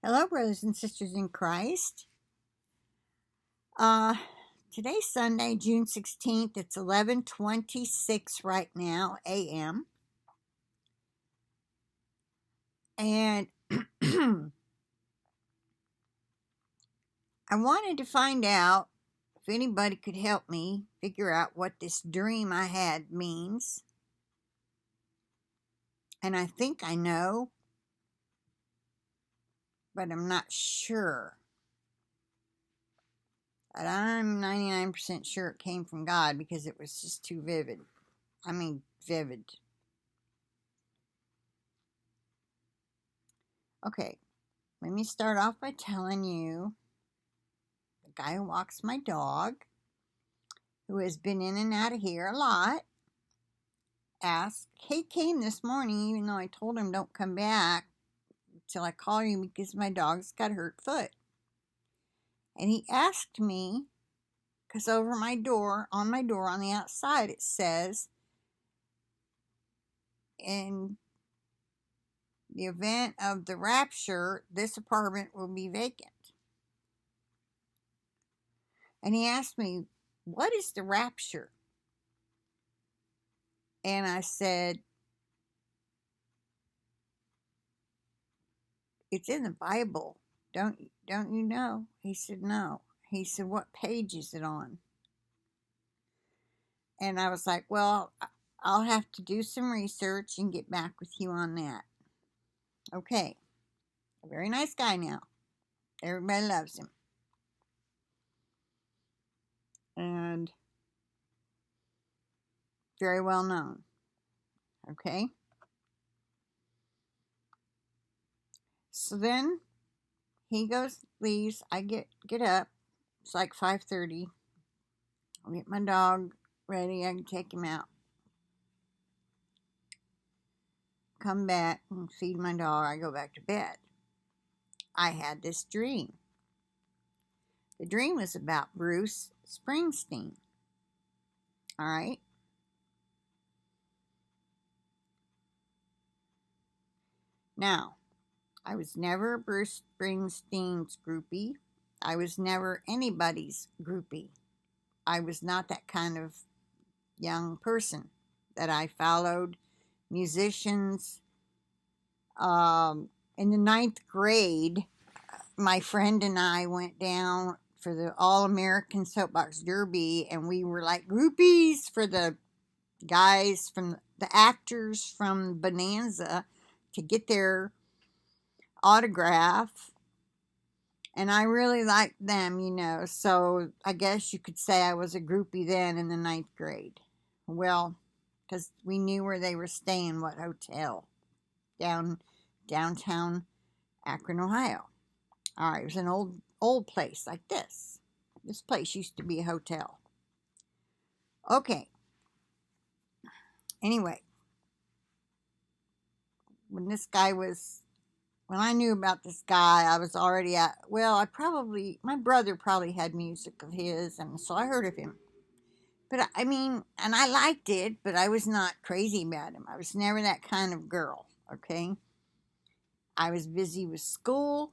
Hello, brothers and sisters in Christ. Uh, Today's Sunday, June 16th. It's 11:26 right now, a.m. And I wanted to find out if anybody could help me figure out what this dream I had means. And I think I know, but I'm not sure. But I'm 99% sure it came from God because it was just too vivid. Vivid. Okay, let me start off by telling you the guy who walks my dog, who has been in and out of here a lot, asked, he came this morning, even though I told him don't come back till I call you because my dog's got a hurt foot. And he asked me, because over my door, on the outside, it says, in the event of the rapture, this apartment will be vacant. And he asked me, what is the rapture? And I said, it's in the Bible. Don't you know? He said, no. He said, what page is it on? And I was like, well, I'll have to do some research and get back with you on that. Okay. A very nice guy now. Everybody loves him. And very well known. Okay. So then he goes, leaves. I get up. It's like 5:30. I'll get my dog ready. I can take him out. Come back and feed my dog. I go back to bed. I had this dream. The dream was about Bruce Springsteen. All right. Now, I was never Bruce Springsteen's groupie. I was never anybody's groupie. I was not that kind of young person that I followed musicians. In the ninth grade, my friend and I went down for the All-American Soapbox Derby, and we were like groupies for the guys from the actors from Bonanza to get their autograph. And I really liked them, so I guess you could say I was a groupie then in the ninth grade. Well, because we knew where they were staying, what hotel, downtown Akron, Ohio. All right, it was an old place like this. This place used to be a hotel. Okay. Anyway, when I knew about this guy, I was already my brother probably had music of his, and so I heard of him. But and I liked it, but I was not crazy about him. I was never that kind of girl, okay? I was busy with school,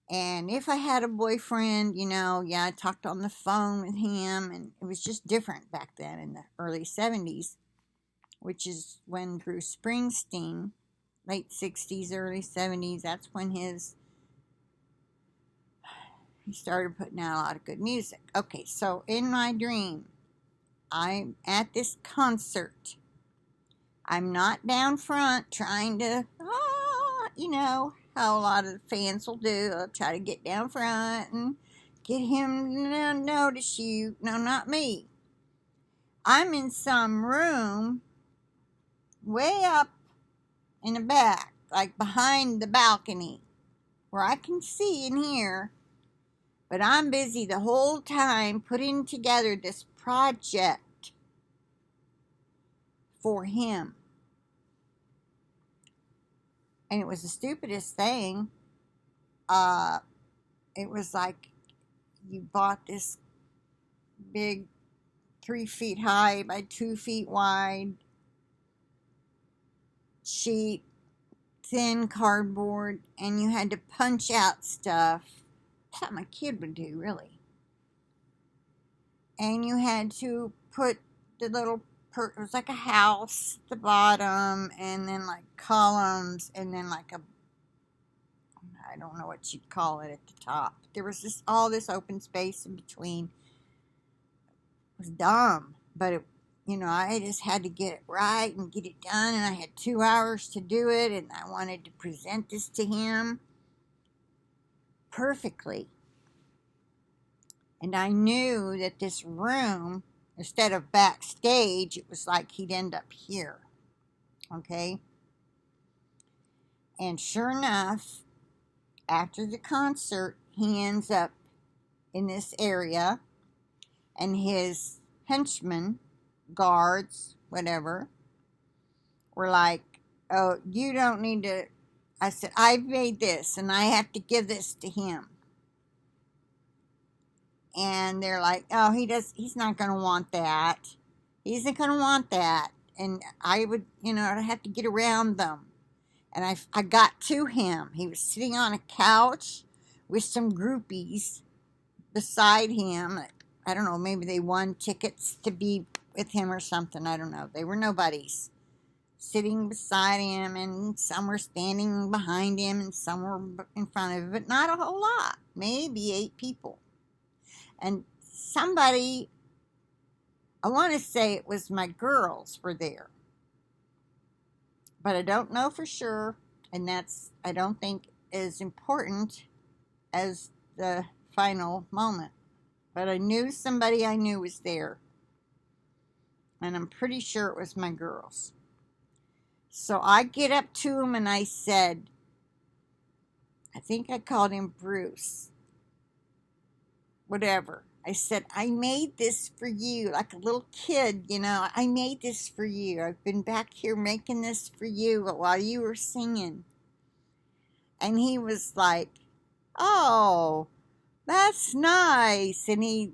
and if I had a boyfriend, I talked on the phone with him, and it was just different back then in the early 70s, which is when Bruce Springsteen, late 60s, early 70s, that's when he started putting out a lot of good music. Okay, so in my dream, I'm at this concert. I'm not down front trying to, how a lot of fans will do. I'll try to get down front and get him to notice you. No, not me. I'm in some room way up in the back, like behind the balcony, where I can see and hear, but I'm busy the whole time putting together this project for him. And it was the stupidest thing. It was like you bought this big 3 feet high by 2 feet wide sheet, thin cardboard, and you had to punch out stuff. Something a kid would do, really. And you had to put the little, it was like a house at the bottom, and then like columns, and then like a, I don't know what you'd call it at the top. There was just all this open space in between. It was dumb, but it, I just had to get it right and get it done, and I had 2 hours to do it, and I wanted to present this to him perfectly. And I knew that this room, instead of backstage, it was like he'd end up here. Okay? And sure enough, after the concert, he ends up in this area, and his henchmen, guards, whatever, were like, "Oh, you don't need to." I said, "I've made this, and I have to give this to him." And they're like, "Oh, he's not going to want that. He's not going to want that." And I would, I'd have to get around them. And I got to him. He was sitting on a couch with some groupies beside him. I don't know, maybe they won tickets to be with him or something. I don't know. They were nobodies. Sitting beside him, and some were standing behind him, and some were in front of him, but not a whole lot. Maybe 8 people. And somebody, I want to say it was my girls, were there. But I don't know for sure, and that's, I don't think, as important as the final moment. But I knew somebody I knew was there. And I'm pretty sure it was my girls. So I get up to him and I said, I think I called him Bruce. Whatever. I said, "I made this for you," like a little kid, "I made this for you. I've been back here making this for you while you were singing." And he was like, "Oh, that's nice." And he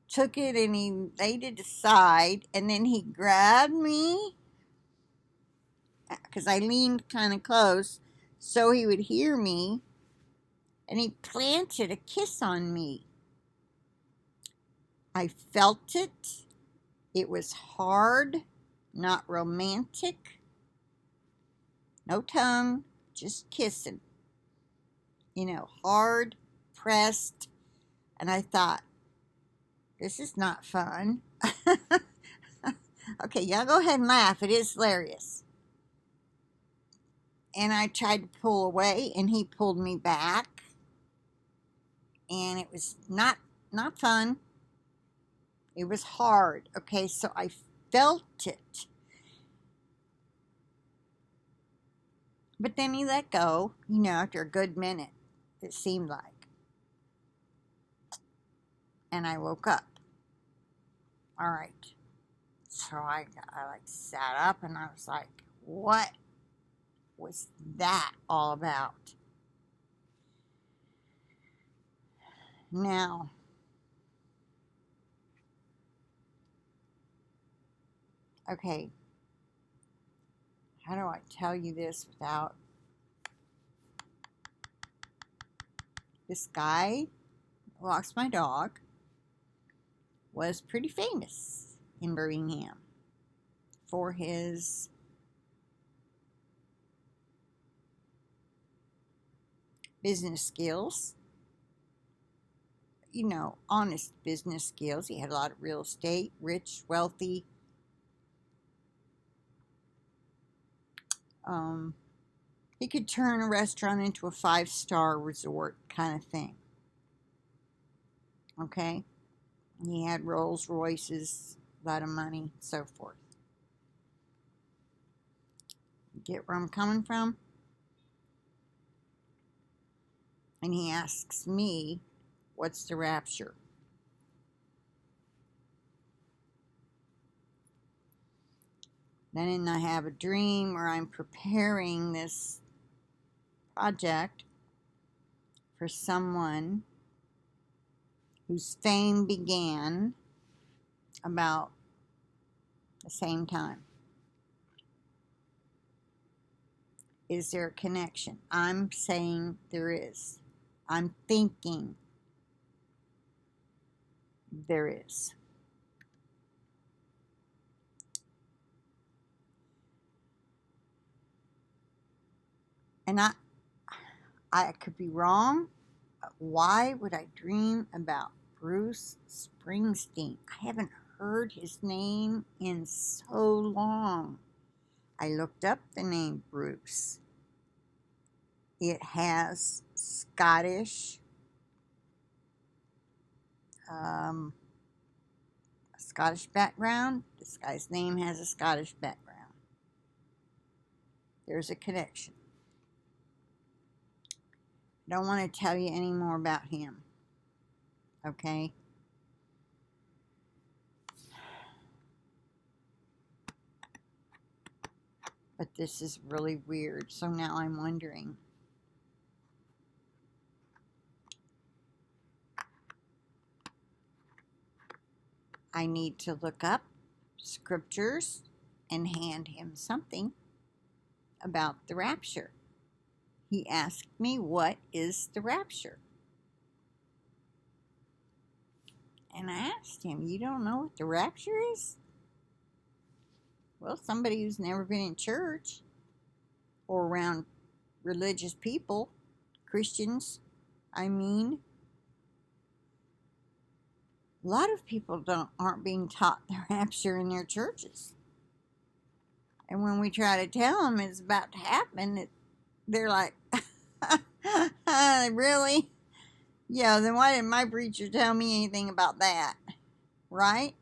took it and he laid it aside, and then he grabbed me, because I leaned kind of close so he would hear me, and he planted a kiss on me. I felt it. It was hard, not romantic. No tongue, just kissing. Hard, pressed. And I thought, this is not fun. Okay, y'all go ahead and laugh. It is hilarious. And I tried to pull away, and he pulled me back. And it was not fun. It was hard. Okay, so I felt it. But then he let go, after a good minute, it seemed like. And I woke up. All right. So I sat up, and I was like, what was that all about? Now, okay, how do I tell you this without... This guy who walks my dog was pretty famous in Birmingham for his business skills. Honest business skills. He had a lot of real estate, rich, wealthy. He could turn a restaurant into a 5-star resort kind of thing. Okay? He had Rolls Royces, a lot of money, so forth. You get where I'm coming from? And he asks me, what's the rapture? Then I have a dream where I'm preparing this project for someone whose fame began about the same time. Is there a connection? I'm saying there is. I'm thinking there is. And I could be wrong. But why would I dream about Bruce Springsteen? I haven't heard his name in so long. I looked up the name Bruce. It has a Scottish background. This guy's name has a Scottish background. There's a connection. I don't want to tell you any more about him. Okay? But this is really weird. So now I'm wondering. I need to look up scriptures and hand him something about the rapture. He asked me, what is the rapture? And I asked him, you don't know what the rapture is? Well, somebody who's never been in church or around religious people, Christians, I mean, a lot of people aren't being taught the rapture in their churches. And when we try to tell them it's about to happen, they're like, really? Yeah, then why didn't my preacher tell me anything about that? Right?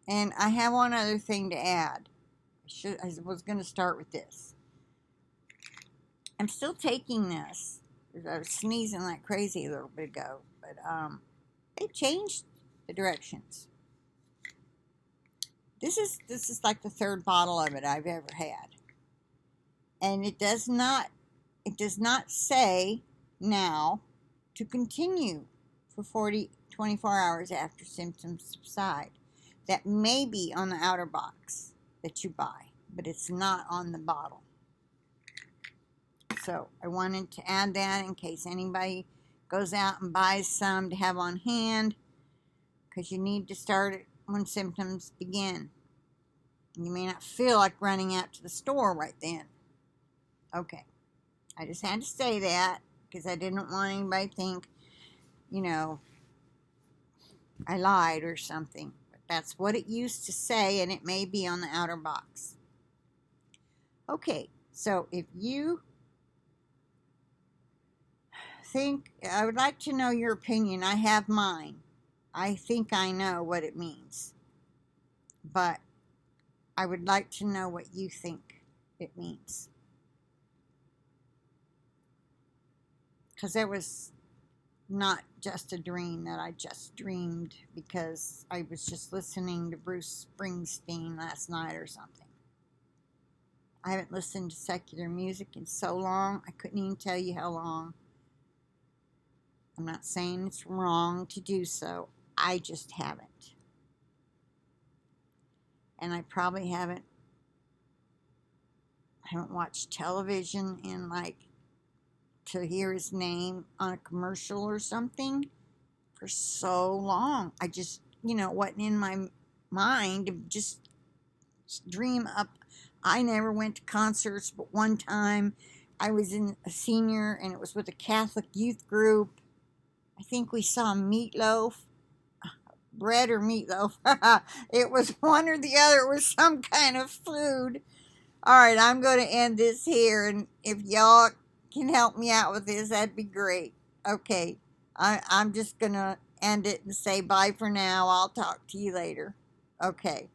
And I have one other thing to add. I was going to start with this. I'm still taking this. I was sneezing like crazy a little bit ago, but they changed the directions. This is like the third bottle of it I've ever had, and it does not say now to continue for 24 hours after symptoms subside. That may be on the outer box that you buy, but it's not on the bottle. So I wanted to add that in case anybody goes out and buys some to have on hand, because you need to start it when symptoms begin. You may not feel like running out to the store right then. Okay. I just had to say that because I didn't want anybody to think, I lied or something. But that's what it used to say, and it may be on the outer box. Okay, so if you think, I would like to know your opinion. I have mine. I think I know what it means. But I would like to know what you think it means. Because it was not just a dream that I just dreamed because I was just listening to Bruce Springsteen last night or something. I haven't listened to secular music in so long, I couldn't even tell you how long. I'm not saying it's wrong to do so. I just haven't. And I probably haven't watched television in to hear his name on a commercial or something for so long. I just, wasn't in my mind to just dream up. I never went to concerts, but one time I was in a senior and it was with a Catholic youth group. I think we saw meatloaf. Bread or meatloaf. It was one or the other. It was some kind of food. All right, I'm going to end this here, and if y'all can help me out with this, that'd be great. Okay, I'm just going to end it and say bye for now. I'll talk to you later. Okay.